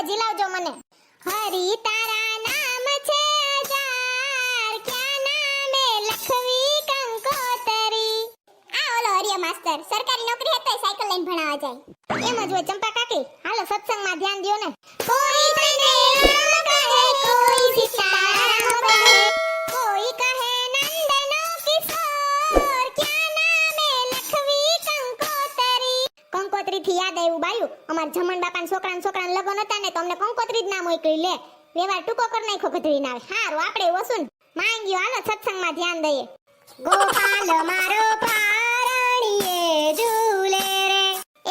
જીલાવજો મને. હરી તારા નામ છે હજાર, ક્યાં નામે લખવી કંકોતરી. આ ઓલો હરિયા માસ્ટર સરકારી નોકરી હતી સાયકલ લઈને ભણાવવા જાય. એમ જ હોય ચંપા કાકી. હાલો સત્સંગમાં ધ્યાન દ્યો ને. કોઈ તને રામ કહે, કોઈ સીતારામ કહે, કોઈ કહે નંદનો કિશોર, ક્યાં નામે લખવી કંકોતરી. કંકોત્રી થી યાદ આવ્યું બાયું, અમાર જમણ બાપાના છોકરાના લગન હતા ને તો અમને કંકોત્રી જ નામ મોકલી લે. વ્યવહાર ટૂંકો કરી નાખ્યો ગધડી ના આવે. હારું આપણે વસુન માંગ્યો. હાલો સત્સંગમાં ધ્યાન દઈએ. ગોપાલ મારો પારણીએ ઝૂલે રે.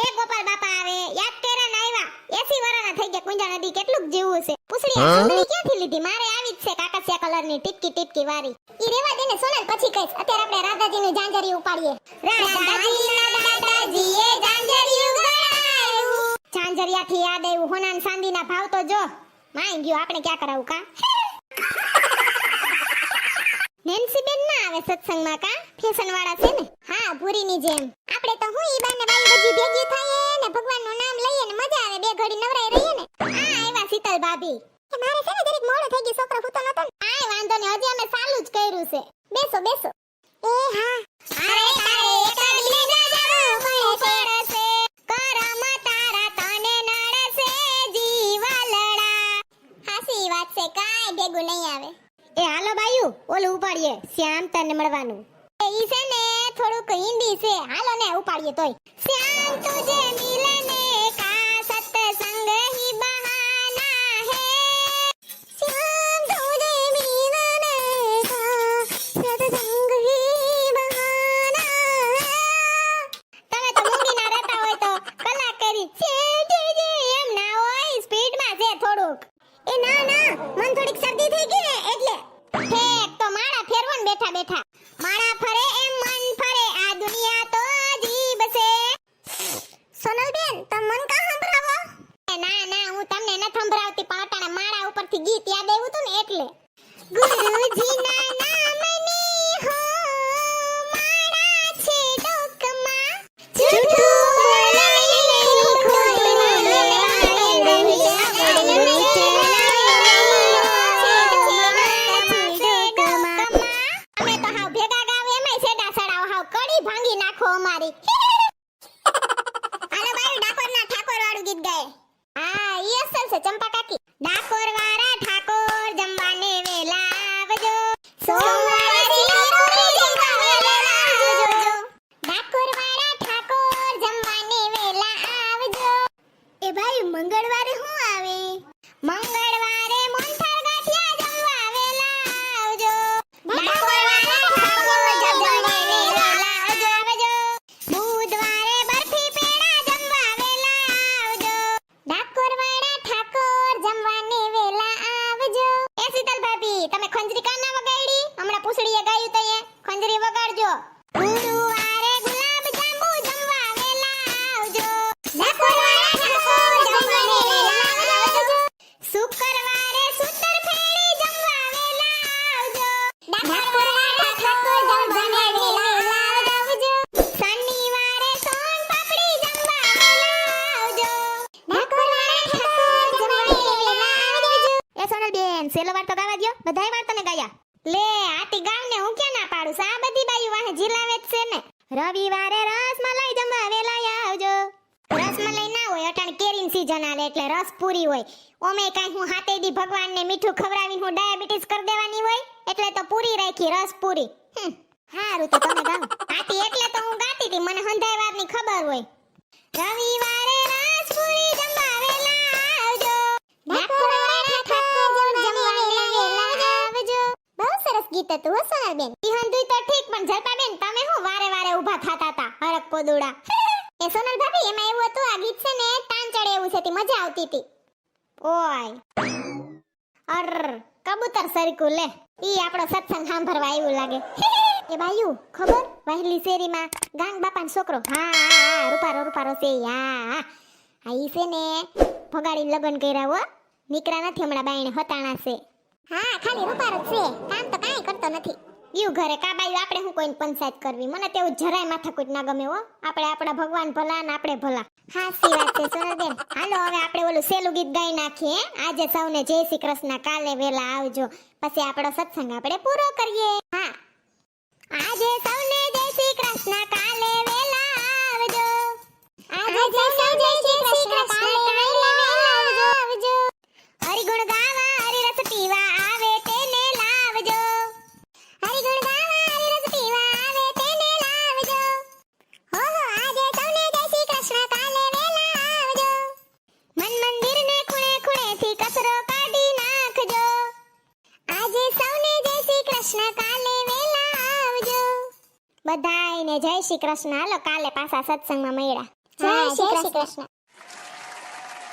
એ ગોપાલ બાપા આવે યાદ કર્યા ને આવ્યા. 80 વર્ષના થઈ ગયા. કુંજા નદી કેટલું જીવું છે. પૂછડી આ સુંદરી ક્યાંથી લીધી? મારે આવી જ છે કાકસિયા કલરની ટીપકી ટીપકી વાળી. ઈ રેવા દે ને સોનલ, પછી કઈશ. અત્યારે આપણે રાધાજીની જાંજરી ઉપાડીએ. રાધાજીએ જાંજરી ઉગાડાયું. જાંજરિયાથી યાદ આવ્યું, હોના ને ચાંદીના ભાવ તો જો. માંગ ગયો આપણે ક્યાં કરાવું કા. નેન્સી બેન ના આવે સત્સંગમાં કા? ફેશન વાળા છે ને. હા ભૂરીની જેમ. આપણે તો હું ઈ બાને બાઈ બજી ભેગી થઈએ ને ભગવાનનું નામ લઈએ ને મજા આવે. બે ઘડી નવરાઈ રહીએ ને. આ આવ્યા શીતલ ભાભી. મારે છે ને દરેક મોડો થઈ ગયો, છોકરો ફૂતો નતો. આય વાંધો ને, હજી અમે ચાલુ જ કર્યું છે. બેસો બેસો. એ હા. અરે તારે એકડીને જાવું પડશે. કરમ તારા તને નડશે જીવલડા. હાસી વાત છે, કાઈ ભેગું નહીં આવે. એ હાલો બાયુ ઓલું ઉપાડીએ. શ્યામ તને મળવાનું. એ ઈ છે ને થોડુંક હિન્દી છે. હાલો ને ઉપાડીએ તોય. શ્યામ તુજે મિલને કા સત્સંગ હી બહાના હે. શ્યામ તુજે મિલને કા સત્સંગ હી બહાના હે. તમે તો મૂંગીના રહેતા હોય તો કલાક કરી એમ ના હોય. સ્પીડમાં છે થોડુંક. એ ના ના, મન થોડીક શરદી થઈ ગઈ ને એટલે. ઠેક તો માળા ફેરવો ને બેઠા બેઠા. માળા ફરે એમ મન ફરે, આ દુનિયા તો અજીબ છે. સોનલ બેન તમ મન કા સંભળાવો? ના ના, હું તમને ન સંભળાવતી, પણ અટાણે માળા ઉપરથી ગીત યાદ આવ્યું તું ને એટલે. ગુરુજીના નામની હો માળા છે ડોકમાં, જૂઠું બોલાઈને ખોટું ભાંગી નાખો અમારી. આલો બાઈ ડાકોરના ઠાકોર વાળું ગીત ગાય. હા ઈ અસલ છે ચંપા કાકી. ડાકોર વાળા ઠાકોર જમવાને વેલા આવજો, સોમવારે પૂરી જમવા વેલા આવજો. ડાકોર વાળા ઠાકોર જમવાને વેલા આવજો. એ ભાઈ મંગળવારે શું આવે? મંગળવારે મોહનથાળ ગાંઠિયા જમવા વેલા આવજો. ડાકોર વાળા ઠાકોર જમવાને વેલા આવજો. બુધવારે બરફી પેડા જમવા વેલા આવજો. ડાકોર વાળા ઠાકોર જમવાને વેલા આવજો. એ શીતલ ભાભી તમે ખંજરી કા ના વગાડી? હમણાં પૂછડીએ ગાયું તો એ ખંજરી વગાડજો. ગુરુવારે ગુલાબ જાંબુ જમવા વેલા આવજો. ડાકોર વાળા ઠાકોર જમવાને વેલા આવજો. શુક્રવારે સૂતર ફેરી જમવા વેલા આવજો. ડાકોર વાળા ઠાકોર જમવાને વેલા આવજો. શનિવારે સોન પાપડી જમવા વેલા આવજો. ડાકોર વાળા ઠાકોર જમવાને વેલા આવજો. એ સોનલ બેન સેલો વાર તો ગાવા દ્યો. બધાય વાર તને ગાયા. લે આટી ગાવને હું ક્યાં ના પાડું? સા બધી બાયું વાહે જીલાવે જ છે ને. રવિવારે રસમલાઈ જમવા વેલા આવજો. રસમલાઈ ના હોય અટાણ કેરીની સીઝન આલે એટલે રસ પૂરી હોય. ઓમે કાઈ હું હાથે દી ભગવાનને મીઠું ખવડાવીને હું ડાયાબિટીસ કરી દેવાની હોય એટલે તો પૂરી રાખી, રસ પૂરી. હારું તો તમે ગાવ. આટી એટલે તો હું ગાતી હતી, મને હંધાઈવારની ખબર હોય. રવિવારે રસ પૂરી જમવા વેલા આવજો. ડાકોર વાળા ઠાકોર જમવા વેલા આવજો. બહુ સરસ ગીત હતું હો સોનલ બેન. ઈ હંધુઈ તો ઠીક, પણ જલપા બેન તમે હું વારે વારે ઊભા થાતા તા હરક કોદુડા. એ સોનલ ભાભી એમાં એવું હતું, આ ગીત છે ને તાન ચડે એવું છે, તે મજા આવતી હતી. ઓય અર કબૂતર સરકું લે. ઈ આપણો સત્સંગ સાંભળવા આવ્યું લાગે. એ બાયુ ખબર વાહલી શેરીમાં ગાંગ બાપાનો છોકરો. હા હા હા, રૂપારો છે. હા હા ઈ છે ને ભગાડીને લગન કર્યા હો. નીકળા નથી હમણાં બાયણે હતાણા છે. હા ખાલી રૂપારો જ છે, કામ તો કાંઈ કરતો નથી. ઈયું ઘરે કાબાયું આપણે હું કોઈને પંચાયત કરવી. મને તેવું જરાય માથાકૂટ ના ગમે હો. આપણે આપણા ભગવાન ભલા ને આપણે ભલા. હાસી વાત છે સોનલબેન. હાલો હવે આપણે ઓલું સેલું ગીત ગાઈ નાખીએ. આજે સૌને જય શ્રી કૃષ્ણ, કાલે વેલા આવજો. પછી આપણો સત્સંગ આપણે પૂરો કરીએ. હા, આજે સૌને જય શ્રી કૃષ્ણ, કાલે વેલા આવજો. આજે સૌને જય શ્રી કૃષ્ણ, કાલે વેલા આવજો. હરિગુણ ગાવા હરિરસ પીવા આવે તેને લાવજો. હરિગુણ ગાવા હરિરસ પીવા આવે તેને લાવજો. હો હો આજે સૌને જય શ્રી કૃષ્ણ, કાલે વેલા આવજો. મન મંદિરને ખૂણે ખૂણેથી કચરો કાઢી નાખજો. આજે સૌને જય શ્રી કૃષ્ણ, કાલે વેલા આવજો. બધાયને જય શ્રી કૃષ્ણ. હાલો કાલે પાછા સત્સંગમાં મળ્યા. જય શ્રી કૃષ્ણ.